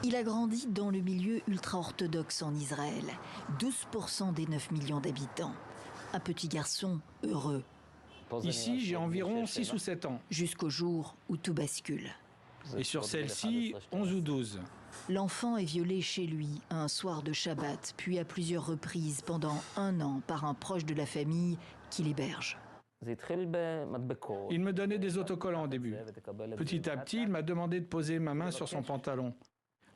Il a grandi dans le milieu ultra-orthodoxe en Israël, 12% des 9 millions d'habitants. Un petit garçon heureux. Ici, j'ai environ 6 ou 7 ans. Jusqu'au jour où tout bascule. Et sur celle-ci, 11 ou 12. L'enfant est violé chez lui un soir de Shabbat, puis à plusieurs reprises pendant 1 an par un proche de la famille qui l'héberge. Il me donnait des autocollants au début. Petit à petit, il m'a demandé de poser ma main sur son pantalon.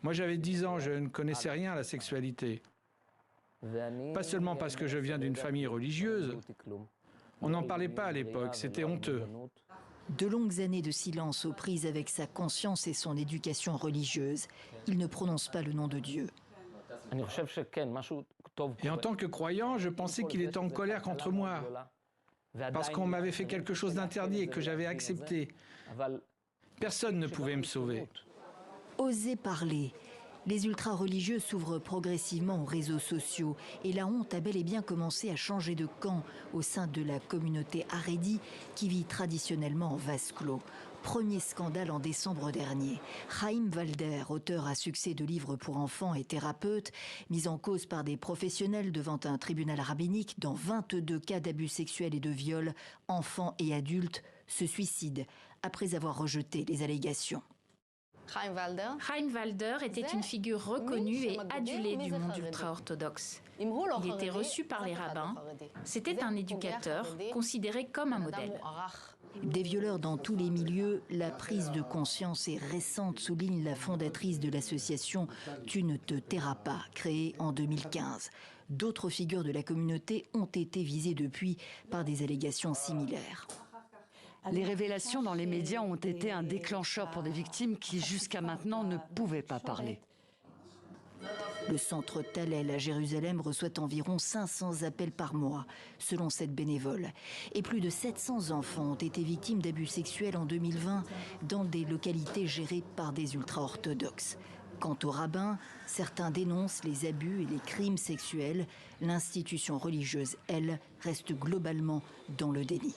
Moi, j'avais 10 ans, je ne connaissais rien à la sexualité. Pas seulement parce que je viens d'une famille religieuse. On n'en parlait pas à l'époque, c'était honteux. De longues années de silence aux prises avec sa conscience et son éducation religieuse. Il ne prononce pas le nom de Dieu. Et en tant que croyant, je pensais qu'il était en colère contre moi. Parce qu'on m'avait fait quelque chose d'interdit et que j'avais accepté. Personne ne pouvait me sauver. Oser parler. Les ultra-religieux s'ouvrent progressivement aux réseaux sociaux et la honte a bel et bien commencé à changer de camp au sein de la communauté Haredi qui vit traditionnellement en vase clos. Premier scandale en décembre dernier. Chaim Walder, auteur à succès de livres pour enfants et thérapeute, mis en cause par des professionnels devant un tribunal rabbinique dans 22 cas d'abus sexuels et de viols, enfants et adultes, se suicide après avoir rejeté les allégations. Chaim Walder était une figure reconnue et adulée du monde ultra-orthodoxe. Il était reçu par les rabbins. C'était un éducateur considéré comme un modèle. Des violeurs dans tous les milieux, la prise de conscience est récente, souligne la fondatrice de l'association Tu ne te tairas pas, créée en 2015. D'autres figures de la communauté ont été visées depuis par des allégations similaires. Les révélations dans les médias ont été un déclencheur pour des victimes qui, jusqu'à maintenant, ne pouvaient pas parler. Le centre Thalel à Jérusalem reçoit environ 500 appels par mois, selon cette bénévole. Et plus de 700 enfants ont été victimes d'abus sexuels en 2020 dans des localités gérées par des ultra-orthodoxes. Quant aux rabbins, certains dénoncent les abus et les crimes sexuels. L'institution religieuse, elle, reste globalement dans le déni.